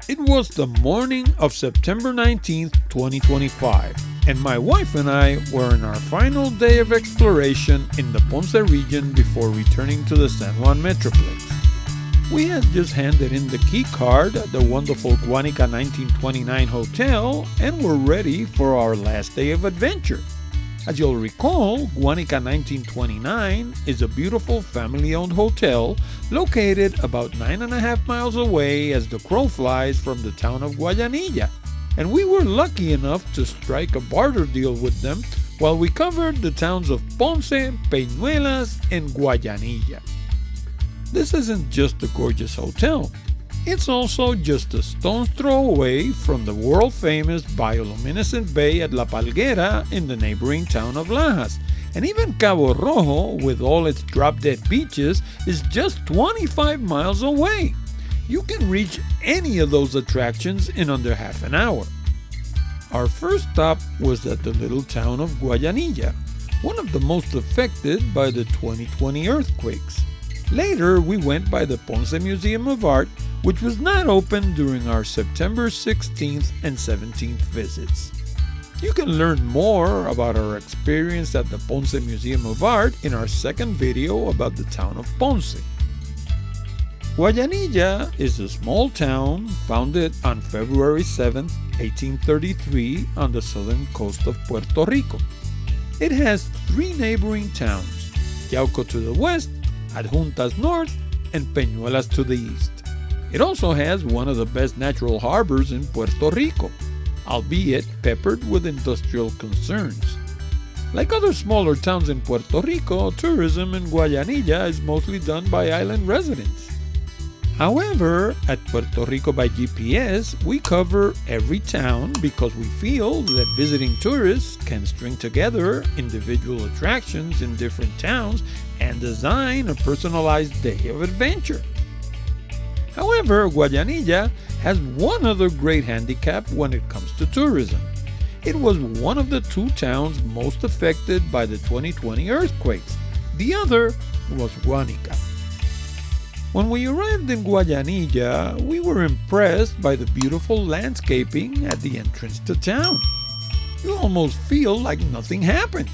It was the morning of September 19th, 2025, and my wife and I were on our final day of exploration in the Ponce region before returning to the San Juan Metroplex. We had just handed in the key card at the wonderful Guayanilla 1929 hotel and were ready for our last day of adventure. As you'll recall, Guayanilla 1929 is a beautiful family-owned hotel located about 9.5 miles away as the crow flies from the town of Guayanilla, and we were lucky enough to strike a barter deal with them while we covered the towns of Ponce, Peñuelas, and Guayanilla. This isn't just a gorgeous hotel. It's also just a stone's throw away from the world-famous bioluminescent bay at La Palguera in the neighboring town of Lajas. And even Cabo Rojo, with all its drop-dead beaches, is just 25 miles away. You can reach any of those attractions in under half an hour. Our first stop was at the little town of Guayanilla, one of the most affected by the 2020 earthquakes. Later, we went by the Ponce Museum of Art, which was not open during our September 16th and 17th visits. You can learn more about our experience at the Ponce Museum of Art in our second video about the town of Ponce. Guayanilla is a small town founded on February 7, 1833 on the southern coast of Puerto Rico. It has three neighboring towns, Yauco to the west, Adjuntas north, and Peñuelas to the east. It also has one of the best natural harbors in Puerto Rico, albeit peppered with industrial concerns. Like other smaller towns in Puerto Rico, tourism in Guayanilla is mostly done by island residents. However, at Puerto Rico by GPS, we cover every town because we feel that visiting tourists can string together individual attractions in different towns and design a personalized day of adventure. However, Guayanilla has one other great handicap when it comes to tourism. It was one of the two towns most affected by the 2020 earthquakes. The other was Guanica. When we arrived in Guayanilla, we were impressed by the beautiful landscaping at the entrance to town. You almost feel like nothing happened.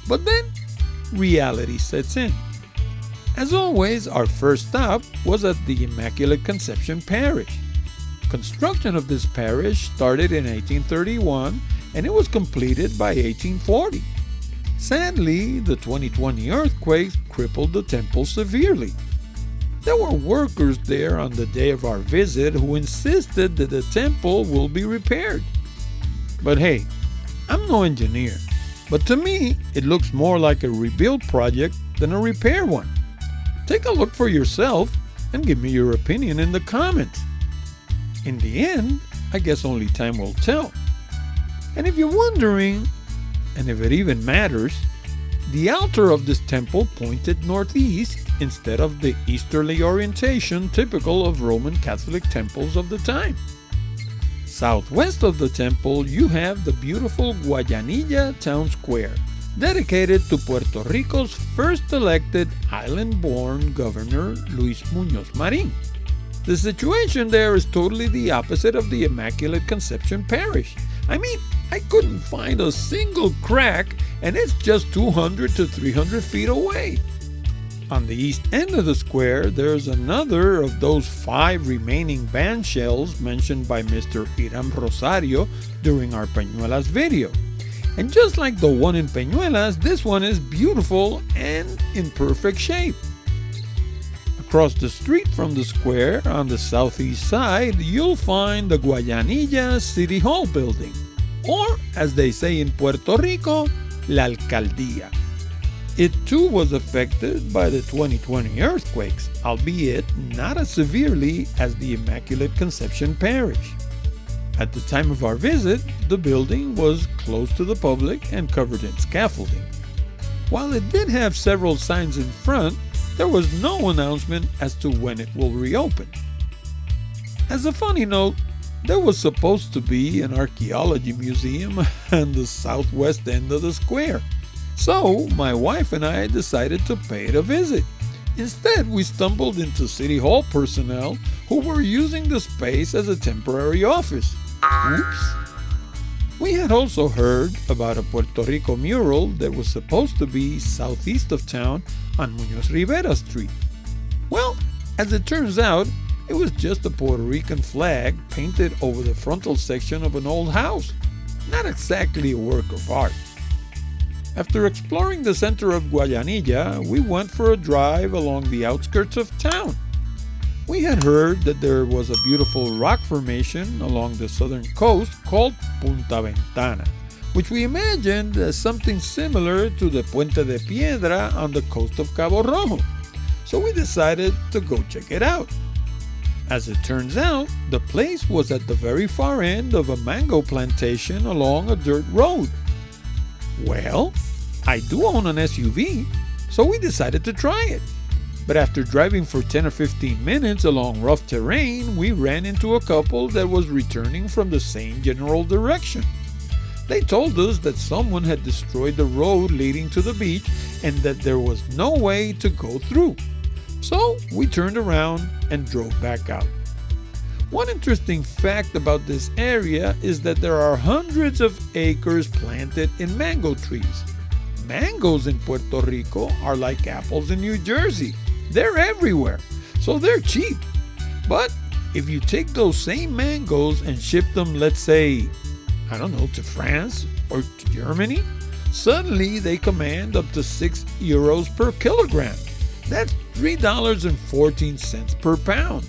But then, reality sets in. As always, our first stop was at the Immaculate Conception Parish. Construction of this parish started in 1831 and it was completed by 1840. Sadly, the 2020 earthquakes crippled the temple severely. There were workers there on the day of our visit who insisted that the temple will be repaired. But hey, I'm no engineer, but to me, it looks more like a rebuild project than a repair one. Take a look for yourself and give me your opinion in the comments. In the end, I guess only time will tell. And if you're wondering, and if it even matters, the altar of this temple pointed northeast instead of the easterly orientation typical of Roman Catholic temples of the time. Southwest of the temple, you have the beautiful Guayanilla Town Square, dedicated to Puerto Rico's first elected island-born governor, Luis Muñoz Marín. The situation there is totally the opposite of the Immaculate Conception Parish. I mean, I couldn't find a single crack, and it's just 200 to 300 feet away. On the east end of the square, there's another of those 5 remaining band shells mentioned by Mr. Iram Rosario during our Peñuelas video. And just like the one in Peñuelas, this one is beautiful and in perfect shape. Across the street from the square, on the southeast side, you'll find the Guayanilla City Hall building, or as they say in Puerto Rico, La Alcaldía. It too was affected by the 2020 earthquakes, albeit not as severely as the Immaculate Conception Parish. At the time of our visit, the building was closed to the public and covered in scaffolding. While it did have several signs in front, there was no announcement as to when it will reopen. As a funny note, there was supposed to be an archaeology museum on the southwest end of the square. So, my wife and I decided to pay it a visit. Instead, we stumbled into City Hall personnel who were using the space as a temporary office. Oops. We had also heard about a Puerto Rico mural that was supposed to be southeast of town on Muñoz Rivera Street. Well, as it turns out, it was just a Puerto Rican flag painted over the frontal section of an old house. Not exactly a work of art. After exploring the center of Guayanilla, we went for a drive along the outskirts of town. We had heard that there was a beautiful rock formation along the southern coast called Punta Ventana, which we imagined as something similar to the Puente de Piedra on the coast of Cabo Rojo. So we decided to go check it out. As it turns out, the place was at the very far end of a mango plantation along a dirt road. Well, I do own an SUV, so we decided to try it. But after driving for 10 or 15 minutes along rough terrain, we ran into a couple that was returning from the same general direction. They told us that someone had destroyed the road leading to the beach and that there was no way to go through. So we turned around and drove back out. One interesting fact about this area is that there are hundreds of acres planted in mango trees. Mangoes in Puerto Rico are like apples in New Jersey. They're everywhere, so they're cheap. But if you take those same mangoes and ship them, let's say, to France or to Germany, suddenly they command up to €6 per kilogram. That's $3.14 per pound.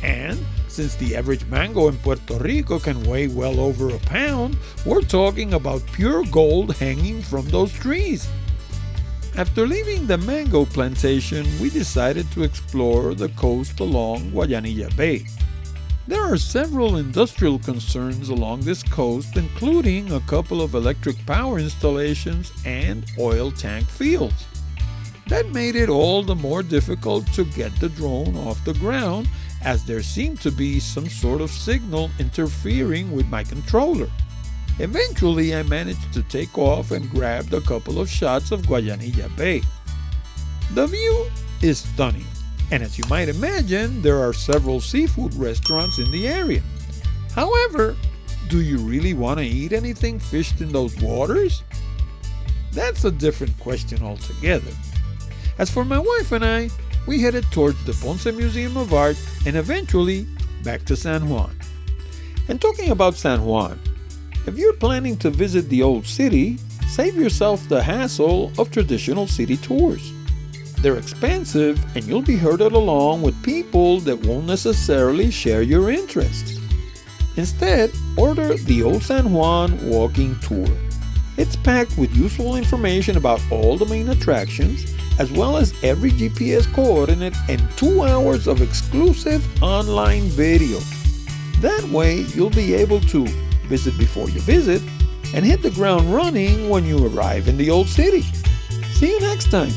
And since the average mango in Puerto Rico can weigh well over a pound, we're talking about pure gold hanging from those trees. After leaving the mango plantation, we decided to explore the coast along Guayanilla Bay. There are several industrial concerns along this coast, including a couple of electric power installations and oil tank fields. That made it all the more difficult to get the drone off the ground, as there seemed to be some sort of signal interfering with my controller. Eventually, I managed to take off and grabbed a couple of shots of Guayanilla Bay. The view is stunning, and as you might imagine, there are several seafood restaurants in the area. However, do you really want to eat anything fished in those waters? That's a different question altogether. As for my wife and I, we headed towards the Ponce Museum of Art and eventually back to San Juan. And talking about San Juan, if you're planning to visit the old city, save yourself the hassle of traditional city tours. They're expensive and you'll be herded along with people that won't necessarily share your interests. Instead, order the Old San Juan Walking Tour. It's packed with useful information about all the main attractions, as well as every GPS coordinate and 2 hours of exclusive online video. That way, you'll be able to visit before you visit and hit the ground running when you arrive in the old city. See you next time.